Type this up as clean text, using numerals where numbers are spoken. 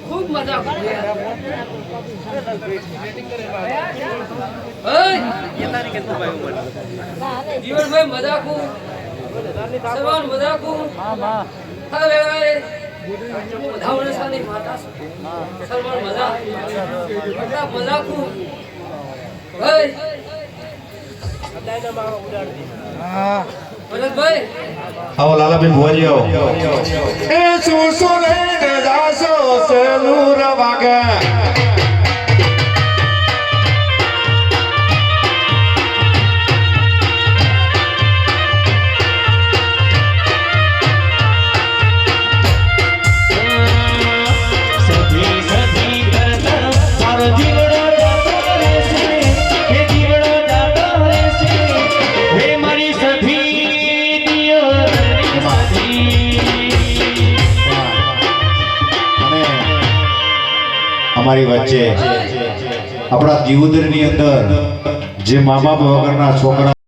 खूब मजा जीवन में मजा को समान मजा को धावने सानी माता समान मजा मजा को ભરતભાઈ આવો લાલાબેન ભુવાજી આવો એ સુસુ લઈને જાશો સેલુર વાગે हमारी वच्चे अपना दिवोदर ની અંદર જે મા બાપ વગરના છોકરા